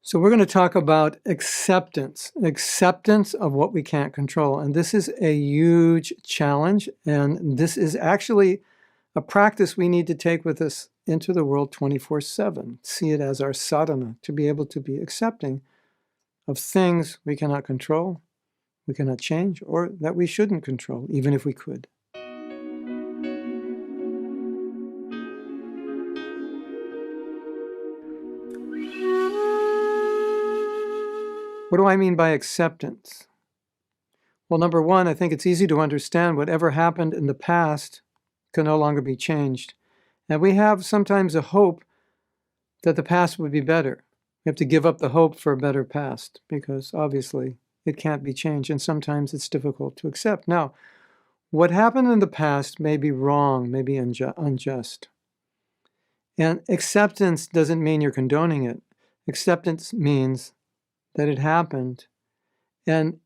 So we're going to talk about acceptance of what we can't control. And this is a huge challenge. And this is actually a practice we need to take with us into the world 24/7. See it as our sadhana, to be able to be accepting of things we cannot control, we cannot change, or that we shouldn't control, even if we could. What do I mean by acceptance? Well, number one, I think it's easy to understand whatever happened in the past can no longer be changed. And we have sometimes a hope that the past would be better. We have to give up the hope for a better past because obviously it can't be changed, and sometimes it's difficult to accept. Now, what happened in the past may be wrong, may be unjust. And acceptance doesn't mean you're condoning it. Acceptance means that it happened, and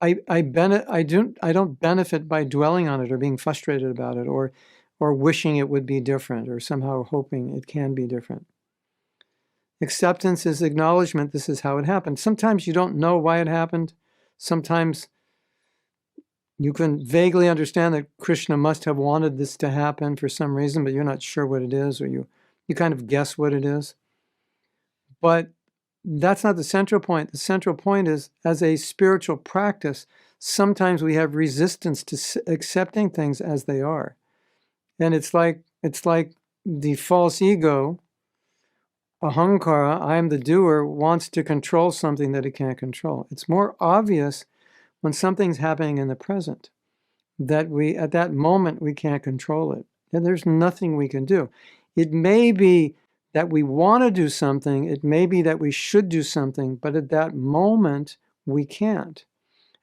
I don't benefit by dwelling on it or being frustrated about it or wishing it would be different or somehow hoping it can be different. Acceptance is acknowledgement. This is how it happened. Sometimes you don't know why it happened. Sometimes you can vaguely understand that Krishna must have wanted this to happen for some reason, but you're not sure what it is, or you kind of guess what it is. But that's not the central point. The central point is, as a spiritual practice, sometimes we have resistance to accepting things as they are. And it's like the false ego, ahankara, I am the doer, wants to control something that it can't control. It's more obvious when something's happening in the present, that at that moment, we can't control it. And there's nothing we can do. It may be that we want to do something, it may be that we should do something, but at that moment, we can't.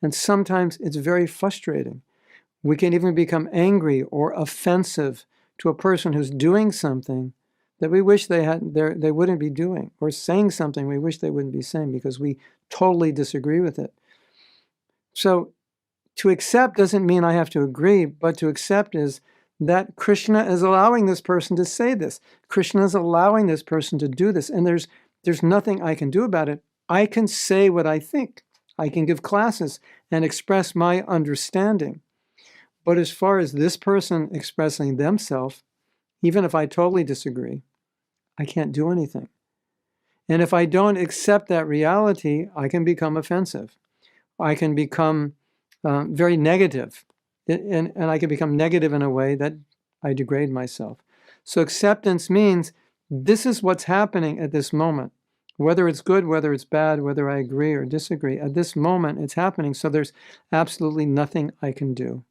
And sometimes it's very frustrating. We can even become angry or offensive to a person who's doing something that we wish they wouldn't be doing, or saying something we wish they wouldn't be saying because we totally disagree with it. So to accept doesn't mean I have to agree, but to accept is that Krishna is allowing this person to say this. Krishna is allowing this person to do this, and there's nothing I can do about it. I can say what I think. I can give classes and express my understanding. But as far as this person expressing themselves, even if I totally disagree, I can't do anything. And if I don't accept that reality, I can become offensive. I can become very negative. And I can become negative in a way that I degrade myself. So acceptance means this is what's happening at this moment. Whether it's good, whether it's bad, whether I agree or disagree, at this moment it's happening. So there's absolutely nothing I can do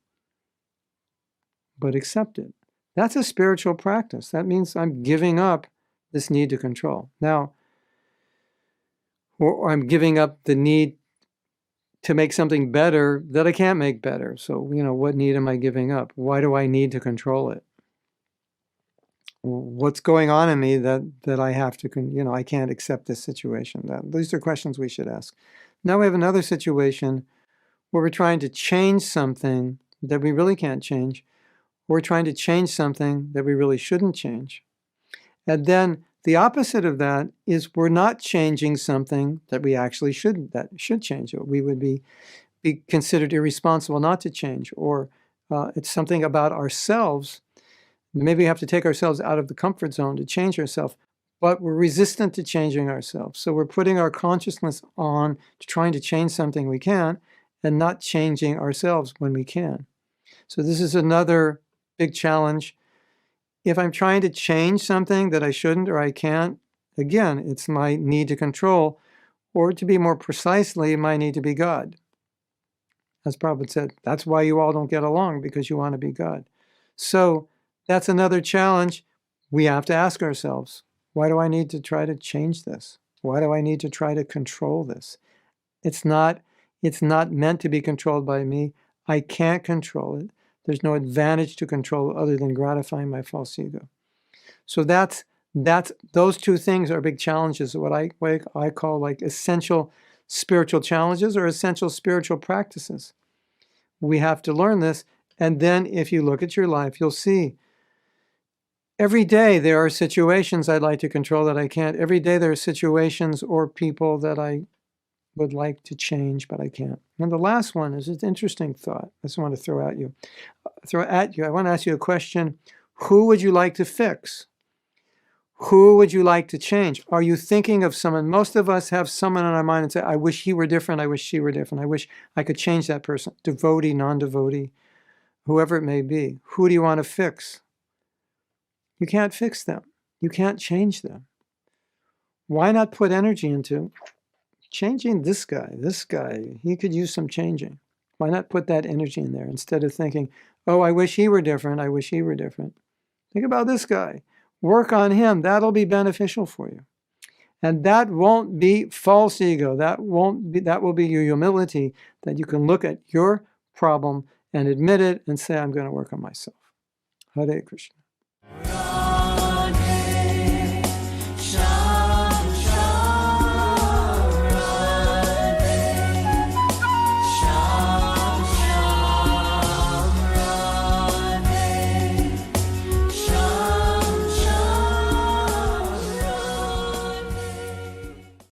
but accept it. That's a spiritual practice. That means I'm giving up this need to control. Now, or I'm giving up the need to make something better that I can't make better. So, what need am I giving up? Why do I need to control it? What's going on in me that I have to, I can't accept this situation? These are questions we should ask. Now we have another situation where we're trying to change something that we really can't change. We're trying to change something that we really shouldn't change. And then the opposite of that is we're not changing something that we actually should change. We would be considered irresponsible not to change, or it's something about ourselves. Maybe we have to take ourselves out of the comfort zone to change ourselves, but we're resistant to changing ourselves. So we're putting our consciousness on to trying to change something we can and not changing ourselves when we can. So this is another big challenge. If I'm trying to change something that I shouldn't or I can't, again, it's my need to control, or to be more precisely, my need to be God. As Prabhupada said, that's why you all don't get along, because you want to be God. So that's another challenge. We have to ask ourselves, why do I need to try to change this? Why do I need to try to control this? It's not meant to be controlled by me. I can't control it. There's no advantage to control other than gratifying my false ego. So those two things are big challenges, what I call like essential spiritual challenges or essential spiritual practices. We have to learn this, and then if you look at your life, you'll see Every day there are situations I'd like to control that I can't. Every day there are situations or people that I would like to change, but I can't. And the last one is an interesting thought I just want to throw at you. I want to ask you a question. Who would you like to fix? Who would you like to change? Are you thinking of someone? Most of us have someone in our mind and say, I wish he were different. I wish she were different. I wish I could change that person. Devotee, non-devotee, whoever it may be. Who do you want to fix? You can't fix them. You can't change them. Why not put energy into changing this guy? This guy, he could use some changing. Why not put that energy in there instead of thinking, oh, I wish he were different. I wish he were different. Think about this guy. Work on him. That'll be beneficial for you. And that won't be false ego. That will be your humility, that you can look at your problem and admit it and say, I'm going to work on myself. Hare Krishna.